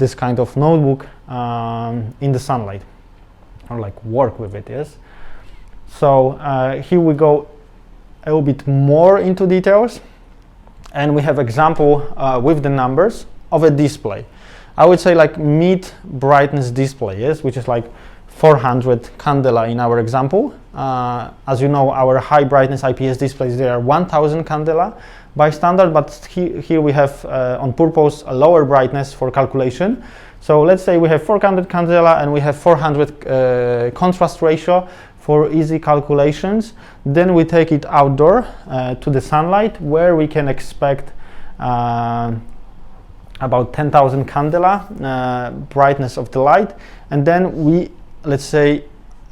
this kind of notebook in the sunlight, or like work with it, yes. So here we go a little bit more into details, and we have example with the numbers of a display. I would say like mid brightness display, yes, which is like 400 candela in our example. As you know, our high brightness IPS displays, they are 1000 candela by standard, but here we have on purpose a lower brightness for calculation. So let's say we have 400 candela and we have 400 contrast ratio for easy calculations. Then we take it outdoor to the sunlight, where we can expect about 10,000 candela brightness of the light, and then we, let's say,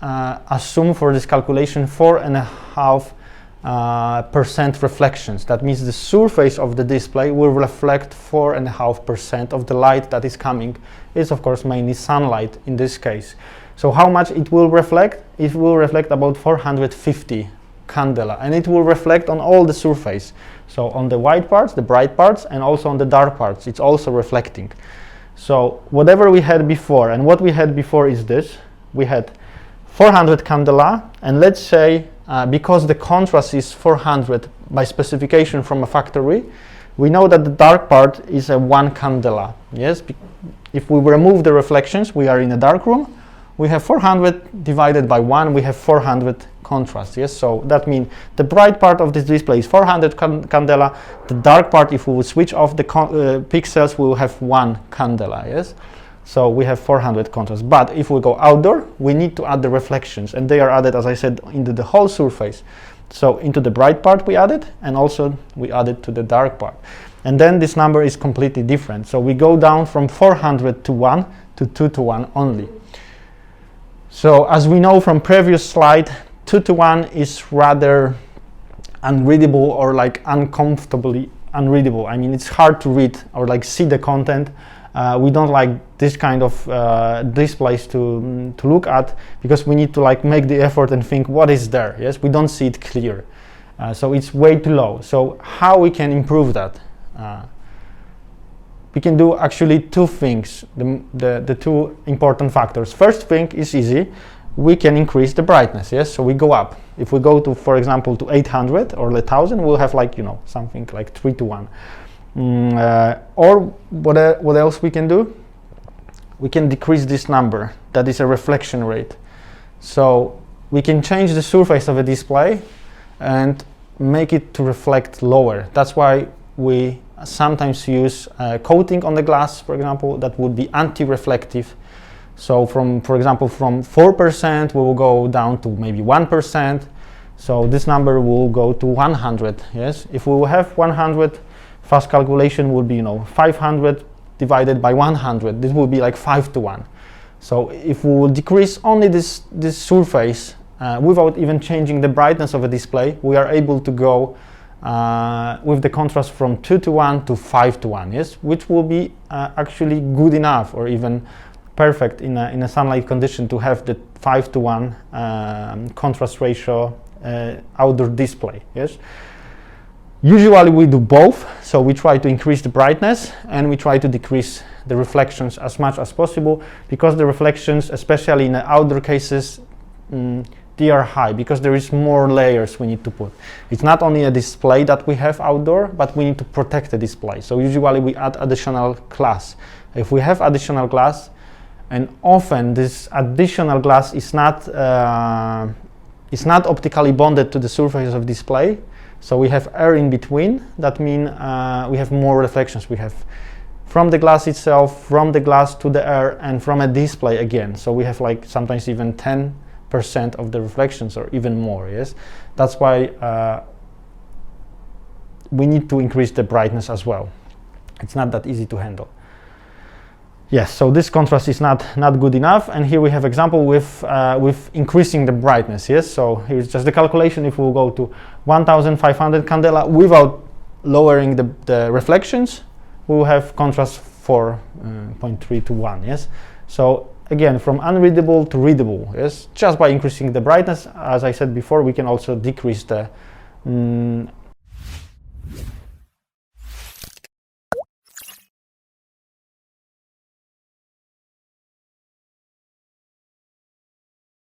assume for this calculation 4.5% reflections. That means the surface of the display will reflect 4.5% of the light that is coming. It's of course mainly sunlight in this case. So how much it will reflect? It will reflect about 450 candela, and it will reflect on all the surface. So on the white parts, the bright parts, and also on the dark parts, it's also reflecting. So whatever we had before, and what we had before is this. We had 400 candela, and let's say because the contrast is 400 by specification from a factory, we know that the dark part is a 1 candela. Yes, if we remove the reflections, we are in a dark room. We have 400 divided by 1, we have 400 contrast. Yes, so that means the bright part of this display is 400 candela. The dark part, if we would switch off the pixels, we will have 1 candela. Yes, so we have 400 contrast. But if we go outdoor, we need to add the reflections, and they are added, as I said, into the whole surface. So into the bright part we added, and also we added to the dark part. And then this number is completely different. So we go down from 400 to 1 to 2 to 1 only. So as we know from previous slide, 2 to 1 is rather unreadable, or like uncomfortably unreadable. I mean, it's hard to read or like see the content. We don't like this kind of displays to look at, because we need to like make the effort and think what is there. Yes, we don't see it clear. So it's way too low. So how we can improve that? We can do actually two things, the two important factors. First thing is easy. We can increase the brightness, yes? So we go up. If we go to, for example, to 800 or 1000, we'll have like, you know, something like 3 to 1. Or what else we can do? We can decrease this number. That is a reflection rate. So we can change the surface of a display and make it to reflect lower. That's why we sometimes use coating on the glass, for example, that would be anti-reflective. So for example, from 4% we will go down to maybe 1%. So this number will go to 100. Yes, if we will have 100, fast calculation would be, you know, 500 divided by 100. This will be like 5 to 1. So if we will decrease only this surface without even changing the brightness of a display, we are able to go with the contrast from 2 to 1 to 5 to 1, yes, which will be actually good enough, or even perfect in a sunlight condition, to have the 5 to 1 contrast ratio outdoor display. Yes, usually we do both. So we try to increase the brightness and we try to decrease the reflections as much as possible, because the reflections, especially in the outdoor cases, they are high, because there is more layers we need to put. It's not only a display that we have outdoor, but we need to protect the display. So usually we add additional glass. If we have additional glass, and often this additional glass is not optically bonded to the surface of display, so we have air in between. That means we have more reflections. We have from the glass itself, from the glass to the air, and from a display again. So we have like sometimes even 10% of the reflections, or even more. Yes, that's why we need to increase the brightness as well. It's not that easy to handle. Yes, so this contrast is not good enough, and here we have example with increasing the brightness. Yes, so here's just the calculation. If we go to 1500 candela without lowering the reflections, we will have contrast 4.3 to 1. Yes, so again, from unreadable to readable. Yes, just by increasing the brightness. As I said before, we can also decrease the